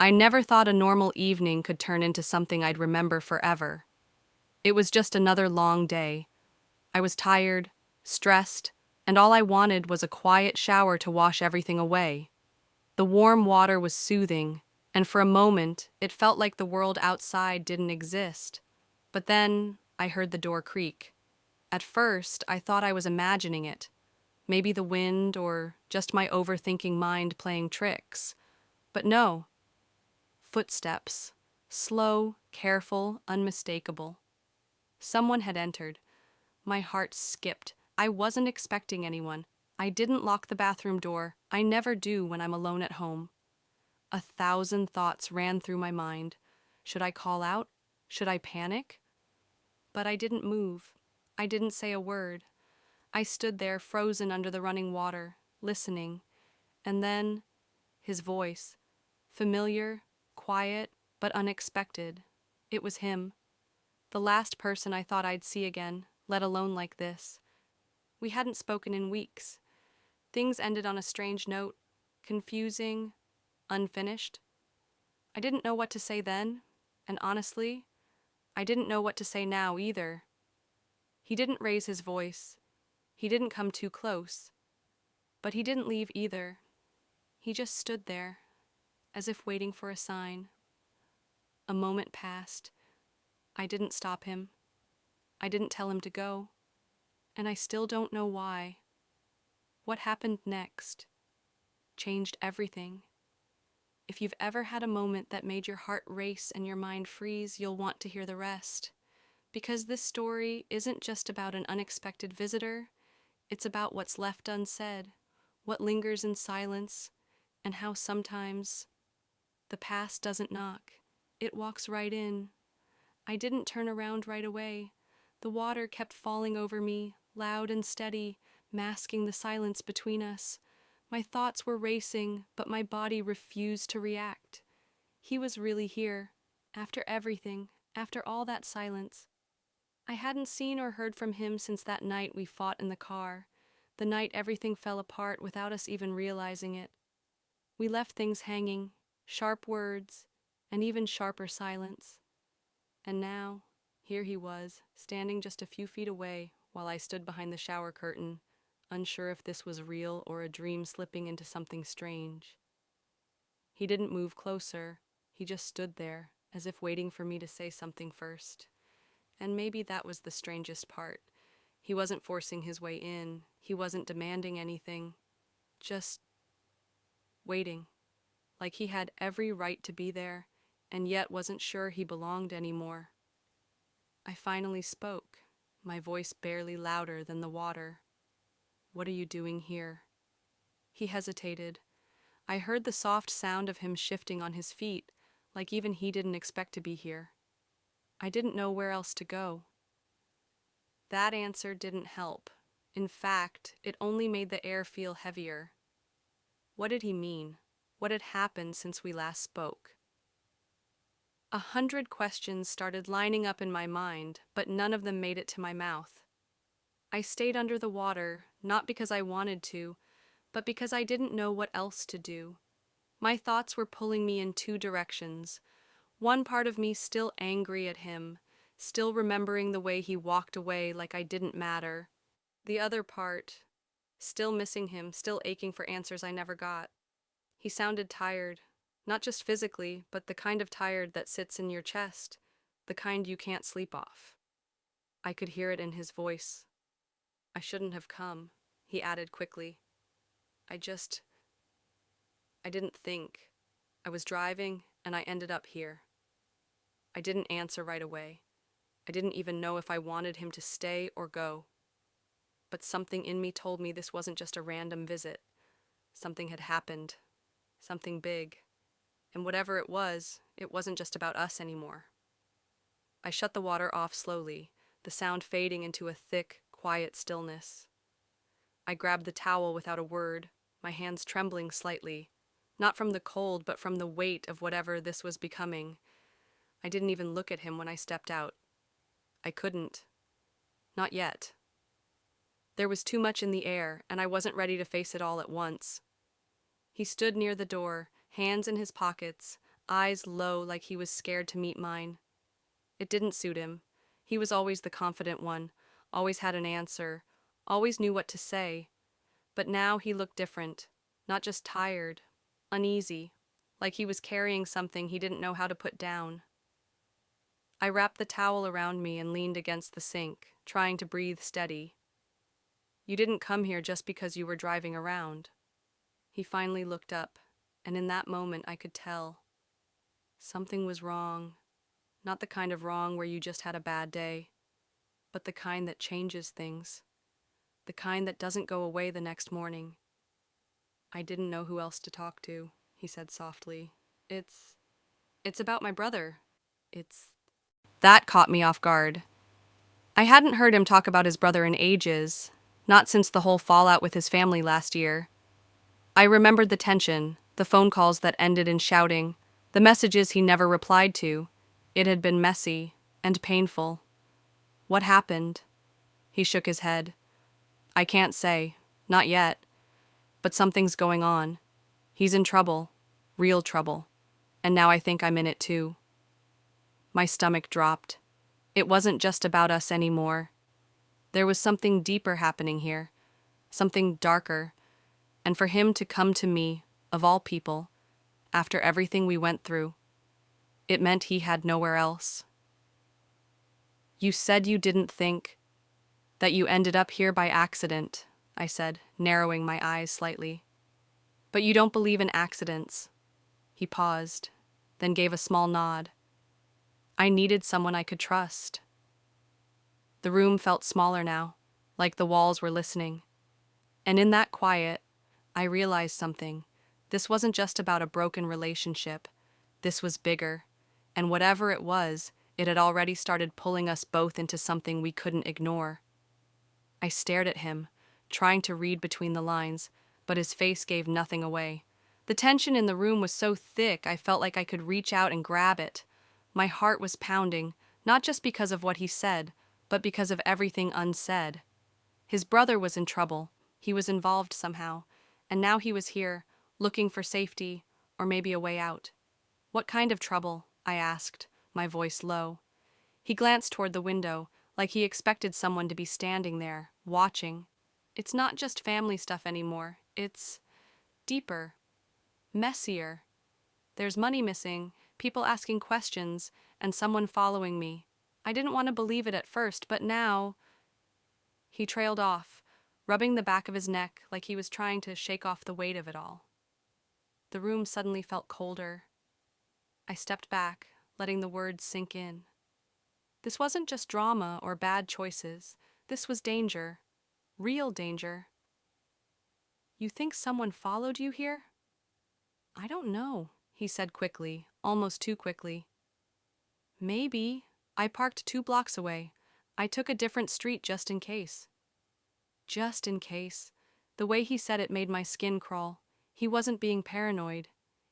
I never thought a normal evening could turn into something I'd remember forever. It was just another long day. I was tired, stressed, and all I wanted was a quiet shower to wash everything away. The warm water was soothing, and for a moment it felt like the world outside didn't exist. But then I heard the door creak. At first, I thought I was imagining it. Maybe the wind or just my overthinking mind playing tricks. But no. Footsteps. Slow, careful, unmistakable. Someone had entered. My heart skipped. I wasn't expecting anyone. I didn't lock the bathroom door. I never do when I'm alone at home. 1,000 thoughts ran through my mind. Should I call out? Should I panic? But I didn't move. I didn't say a word. I stood there frozen under the running water, listening. And then, his voice. Familiar, quiet, but unexpected. It was him. The last person I thought I'd see again, let alone like this. We hadn't spoken in weeks. Things ended on a strange note, confusing, unfinished. I didn't know what to say then, and honestly, I didn't know what to say now either. He didn't raise his voice. He didn't come too close. But he didn't leave either. He just stood there, as if waiting for a sign. A moment passed. I didn't stop him. I didn't tell him to go. And I still don't know why. What happened next changed everything. If you've ever had a moment that made your heart race and your mind freeze, you'll want to hear the rest. Because this story isn't just about an unexpected visitor, it's about what's left unsaid, what lingers in silence, and how sometimes the past doesn't knock. It walks right in. I didn't turn around right away. The water kept falling over me, loud and steady, masking the silence between us. My thoughts were racing, but my body refused to react. He was really here, after everything, after all that silence. I hadn't seen or heard from him since that night we fought in the car, the night everything fell apart without us even realizing it. We left things hanging, sharp words, and even sharper silence. And now, here he was, standing just a few feet away while I stood behind the shower curtain, unsure if this was real or a dream slipping into something strange. He didn't move closer. He just stood there, as if waiting for me to say something first. And maybe that was the strangest part. He wasn't forcing his way in. He wasn't demanding anything. Just waiting. Like he had every right to be there, and yet wasn't sure he belonged anymore. I finally spoke, my voice barely louder than the water. "What are you doing here?" He hesitated. I heard the soft sound of him shifting on his feet, like even he didn't expect to be here. I didn't know where else to go. That answer didn't help. In fact, it only made the air feel heavier. What did he mean? What had happened since we last spoke? 100 questions started lining up in my mind, but none of them made it to my mouth. I stayed under the water, not because I wanted to, but because I didn't know what else to do. My thoughts were pulling me in two directions. One part of me still angry at him, still remembering the way he walked away like I didn't matter. The other part, still missing him, still aching for answers I never got. He sounded tired, not just physically, but the kind of tired that sits in your chest, the kind you can't sleep off. I could hear it in his voice. "I shouldn't have come," he added quickly. I didn't think. I was driving, and I ended up here." I didn't answer right away. I didn't even know if I wanted him to stay or go. But something in me told me this wasn't just a random visit. Something had happened. Something big. And whatever it wasn't just about us anymore. I shut the water off slowly, the sound fading into a thick, quiet stillness. I grabbed the towel without a word, my hands trembling slightly, not from the cold, but from the weight of whatever this was becoming. I didn't even look at him when I stepped out. I couldn't. Not yet. There was too much in the air, and I wasn't ready to face it all at once. He stood near the door, hands in his pockets, eyes low like he was scared to meet mine. It didn't suit him. He was always the confident one, always had an answer, always knew what to say. But now he looked different, not just tired, uneasy, like he was carrying something he didn't know how to put down. I wrapped the towel around me and leaned against the sink, trying to breathe steady. You didn't come here just because you were driving around. He finally looked up, and in that moment I could tell. Something was wrong. Not the kind of wrong where you just had a bad day, but the kind that changes things. The kind that doesn't go away the next morning. I didn't know who else to talk to, he said softly. It's about my brother. It's... That caught me off guard. I hadn't heard him talk about his brother in ages, not since the whole fallout with his family last year. I remembered the tension, the phone calls that ended in shouting, the messages he never replied to. It had been messy and painful. What happened? He shook his head. I can't say. Not yet. But something's going on. He's in trouble. Real trouble. And now I think I'm in it too. My stomach dropped. It wasn't just about us anymore. There was something deeper happening here. Something darker. And for him to come to me, of all people, after everything we went through, it meant he had nowhere else. You said you didn't think that you ended up here by accident, I said, narrowing my eyes slightly. But you don't believe in accidents. He paused, then gave a small nod. I needed someone I could trust. The room felt smaller now, like the walls were listening. And in that quiet, I realized something. This wasn't just about a broken relationship. This was bigger. And whatever it was, it had already started pulling us both into something we couldn't ignore. I stared at him, trying to read between the lines, but his face gave nothing away. The tension in the room was so thick I felt like I could reach out and grab it. My heart was pounding, not just because of what he said, but because of everything unsaid. His brother was in trouble. He was involved somehow, and now he was here, looking for safety, or maybe a way out. What kind of trouble? I asked, my voice low. He glanced toward the window, like he expected someone to be standing there, watching. It's not just family stuff anymore. It's deeper, messier. There's money missing, people asking questions, and someone following me. I didn't want to believe it at first, but now... He trailed off, rubbing the back of his neck like he was trying to shake off the weight of it all. The room suddenly felt colder. I stepped back, letting the words sink in. This wasn't just drama or bad choices. This was danger. Real danger. You think someone followed you here? I don't know, he said quickly, almost too quickly. Maybe. I parked 2 blocks away. I took a different street just in case. Just in case. The way he said it made my skin crawl. He wasn't being paranoid.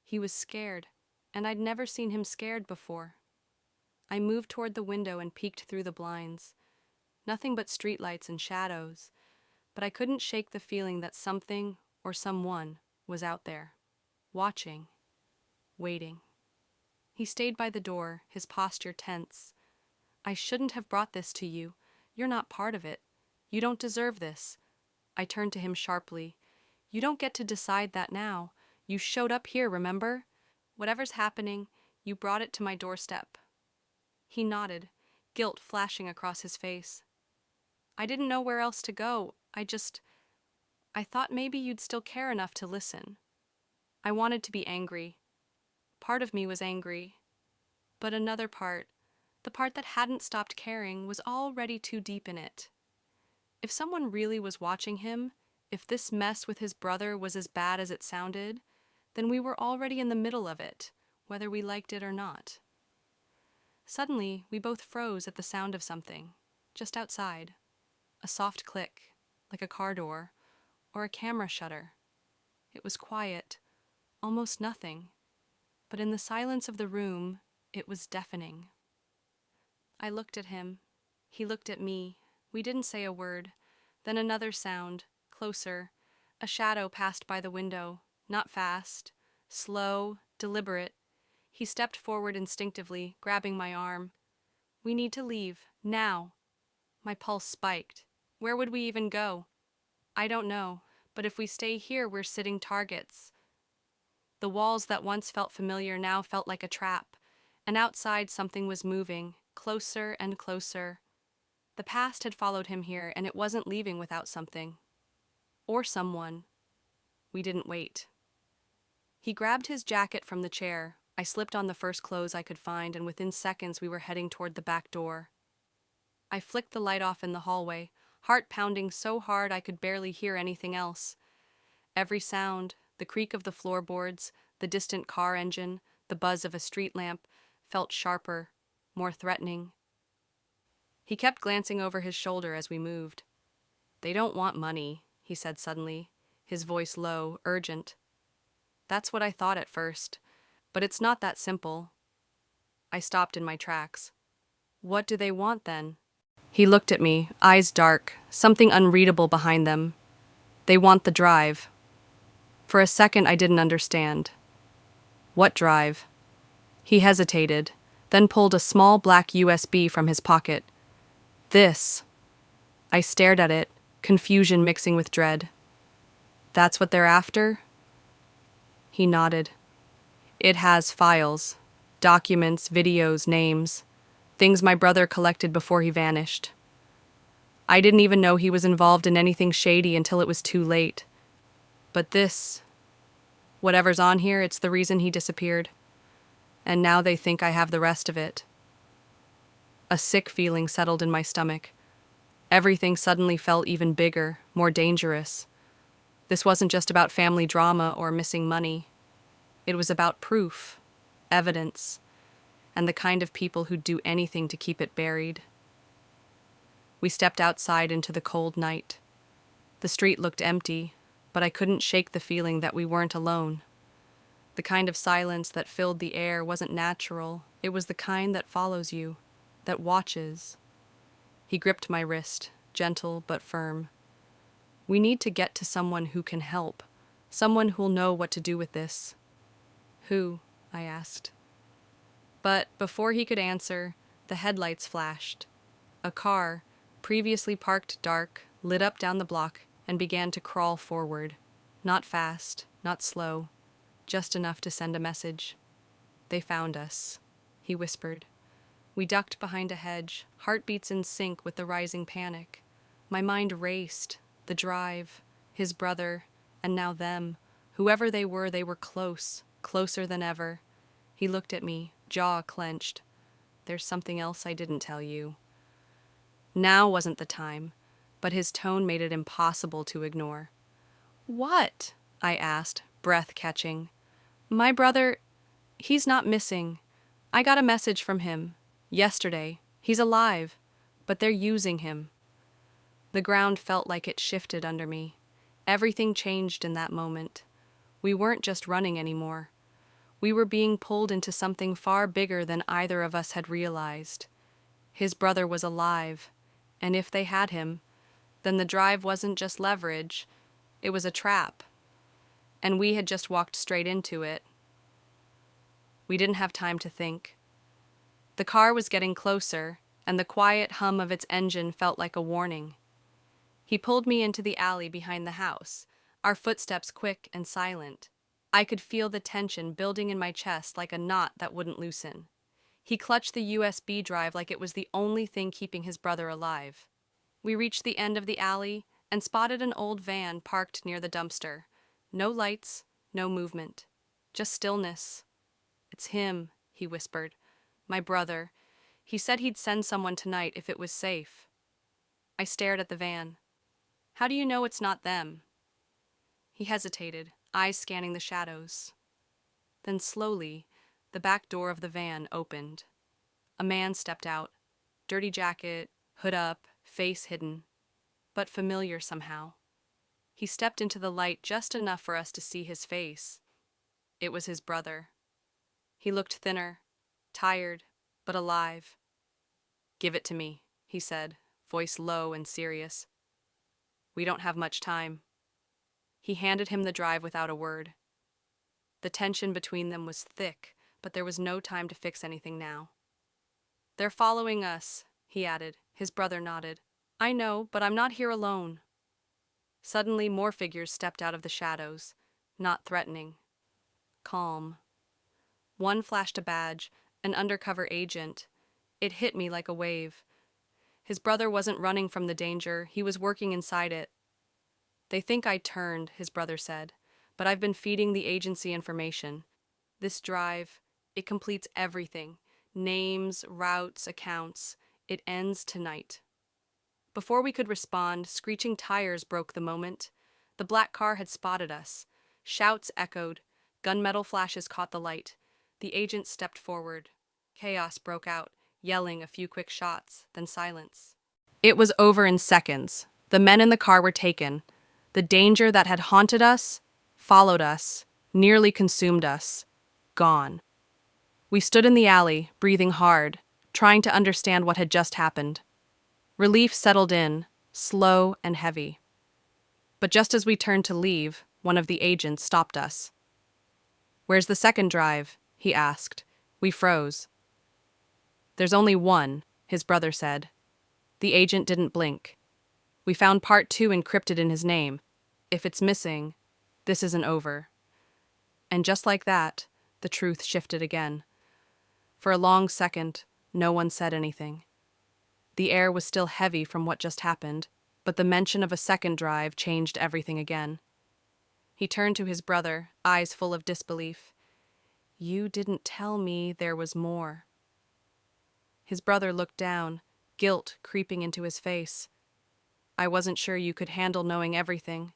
He was scared, and I'd never seen him scared before. I moved toward the window and peeked through the blinds. Nothing but streetlights and shadows, but I couldn't shake the feeling that something or someone was out there, watching, waiting. He stayed by the door, his posture tense. I shouldn't have brought this to you. You're not part of it. You don't deserve this. I turned to him sharply. You don't get to decide that now. You showed up here, remember? Whatever's happening, you brought it to my doorstep. He nodded, guilt flashing across his face. I didn't know where else to go. I thought maybe you'd still care enough to listen. I wanted to be angry. Part of me was angry. But another part, the part that hadn't stopped caring, was already too deep in it. If someone really was watching him, if this mess with his brother was as bad as it sounded, then we were already in the middle of it, whether we liked it or not. Suddenly, we both froze at the sound of something, just outside. A soft click, like a car door, or a camera shutter. It was quiet, almost nothing, but in the silence of the room, it was deafening. I looked at him. He looked at me. We didn't say a word. Then another sound, closer. A shadow passed by the window, not fast, slow, deliberate. He stepped forward instinctively, grabbing my arm. We need to leave, now. My pulse spiked. Where would we even go? I don't know, but if we stay here, we're sitting targets. The walls that once felt familiar now felt like a trap, and outside something was moving, closer and closer. The past had followed him here, and it wasn't leaving without something. Or someone. We didn't wait. He grabbed his jacket from the chair. I slipped on the first clothes I could find, and within seconds we were heading toward the back door. I flicked the light off in the hallway, heart pounding so hard I could barely hear anything else. Every sound, the creak of the floorboards, the distant car engine, the buzz of a street lamp, felt sharper, more threatening. He kept glancing over his shoulder as we moved. "They don't want money," he said suddenly, his voice low, urgent. That's what I thought at first, but it's not that simple. I stopped in my tracks. What do they want then? He looked at me, eyes dark, something unreadable behind them. They want the drive. For a second I didn't understand. What drive? He hesitated, then pulled a small black USB from his pocket. This. I stared at it, confusion mixing with dread. That's what they're after? He nodded. It has files, documents, videos, names, things my brother collected before he vanished. I didn't even know he was involved in anything shady until it was too late. But this, whatever's on here, it's the reason he disappeared. And now they think I have the rest of it. A sick feeling settled in my stomach. Everything suddenly felt even bigger, more dangerous. This wasn't just about family drama or missing money. It was about proof, evidence, and the kind of people who'd do anything to keep it buried. We stepped outside into the cold night. The street looked empty, but I couldn't shake the feeling that we weren't alone. The kind of silence that filled the air wasn't natural. It was the kind that follows you, that watches. He gripped my wrist, gentle but firm. We need to get to someone who can help, someone who'll know what to do with this. Who? I asked. But before he could answer, the headlights flashed. A car, previously parked dark, lit up down the block and began to crawl forward. Not fast, not slow, just enough to send a message. They found us, he whispered. We ducked behind a hedge, heartbeats in sync with the rising panic. My mind raced. The drive, his brother, and now them. Whoever they were close, closer than ever. He looked at me, jaw clenched. There's something else I didn't tell you. Now wasn't the time, but his tone made it impossible to ignore. What? I asked, breath catching. My brother, he's not missing. I got a message from him. Yesterday. He's alive, but they're using him. The ground felt like it shifted under me. Everything changed in that moment. We weren't just running anymore. We were being pulled into something far bigger than either of us had realized. His brother was alive, and if they had him, then the drive wasn't just leverage, it was a trap. And we had just walked straight into it. We didn't have time to think. The car was getting closer, and the quiet hum of its engine felt like a warning. He pulled me into the alley behind the house, our footsteps quick and silent. I could feel the tension building in my chest like a knot that wouldn't loosen. He clutched the USB drive like it was the only thing keeping his brother alive. We reached the end of the alley and spotted an old van parked near the dumpster. No lights, no movement, just stillness. It's him, he whispered. My brother. He said he'd send someone tonight if it was safe. I stared at the van. How do you know it's not them? He hesitated, eyes scanning the shadows. Then slowly, the back door of the van opened. A man stepped out, dirty jacket, hood up, face hidden, but familiar somehow. He stepped into the light just enough for us to see his face. It was his brother. He looked thinner, tired, but alive. "Give it to me," he said, voice low and serious. "We don't have much time." He handed him the drive without a word. The tension between them was thick, but there was no time to fix anything now. "They're following us," he added. His brother nodded. "I know, but I'm not here alone." Suddenly, more figures stepped out of the shadows, not threatening, calm. One flashed a badge, an undercover agent. It hit me like a wave. His brother wasn't running from the danger, he was working inside it. "They think I turned," his brother said, "but I've been feeding the agency information. This drive, it completes everything. Names, routes, accounts. It ends tonight." Before we could respond, screeching tires broke the moment. The black car had spotted us. Shouts echoed. Gunmetal flashes caught the light. The agent stepped forward. Chaos broke out, yelling a few quick shots, then silence. It was over in seconds. The men in the car were taken. The danger that had haunted us, followed us, nearly consumed us, gone. We stood in the alley, breathing hard, trying to understand what had just happened. Relief settled in, slow and heavy. But just as we turned to leave, one of the agents stopped us. "Where's the second drive?" he asked. We froze. "There's only one," his brother said. The agent didn't blink. "We found part 2 encrypted in his name. If it's missing, this isn't over." And just like that, the truth shifted again. For a long second, no one said anything. The air was still heavy from what just happened, but the mention of a second drive changed everything again. He turned to his brother, eyes full of disbelief. "You didn't tell me there was more." His brother looked down, guilt creeping into his face. "I wasn't sure you could handle knowing everything.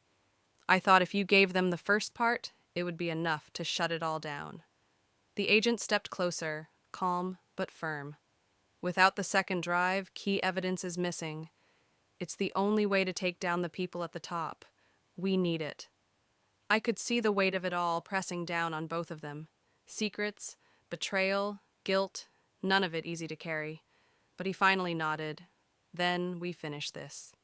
I thought if you gave them the first part, it would be enough to shut it all down." The agent stepped closer, calm but firm. "Without the second drive, key evidence is missing. It's the only way to take down the people at the top. We need it." I could see the weight of it all pressing down on both of them. Secrets, betrayal, guilt, none of it easy to carry. But he finally nodded. "Then we finish this."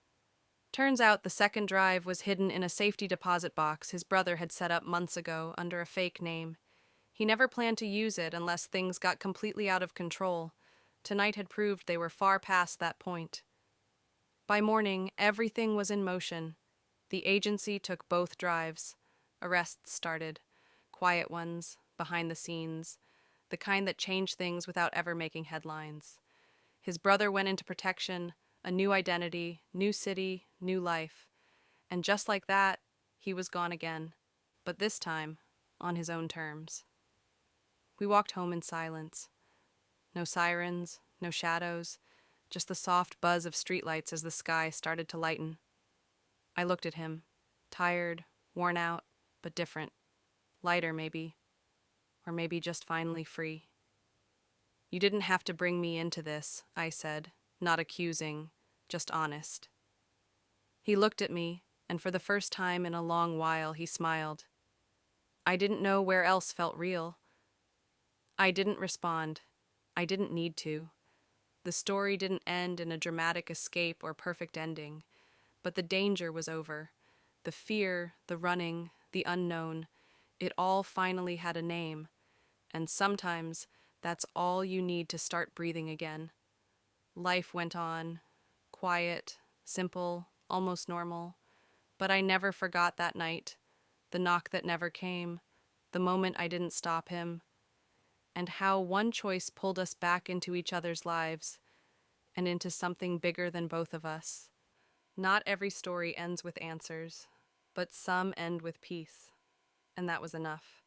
Turns out the second drive was hidden in a safety deposit box his brother had set up months ago under a fake name. He never planned to use it unless things got completely out of control. Tonight had proved they were far past that point. By morning, everything was in motion. The agency took both drives. Arrests started. Quiet ones, behind the scenes, the kind that changed things without ever making headlines. His brother went into protection, a new identity, new city, new life. And just like that, he was gone again. But this time, on his own terms. We walked home in silence. No sirens, no shadows, just the soft buzz of streetlights as the sky started to lighten. I looked at him, tired, worn out, but different. Lighter, maybe. Or maybe just finally free. "You didn't have to bring me into this," I said, not accusing, just honest. He looked at me, and for the first time in a long while, he smiled. I didn't know where else felt real. I didn't respond. I didn't need to. The story didn't end in a dramatic escape or perfect ending, but the danger was over. The fear, the running, the unknown, it all finally had a name. And sometimes that's all you need to start breathing again. Life went on, quiet, simple, almost normal. But I never forgot that night, the knock that never came, the moment I didn't stop him, and how one choice pulled us back into each other's lives and into something bigger than both of us. Not every story ends with answers, but some end with peace, and that was enough.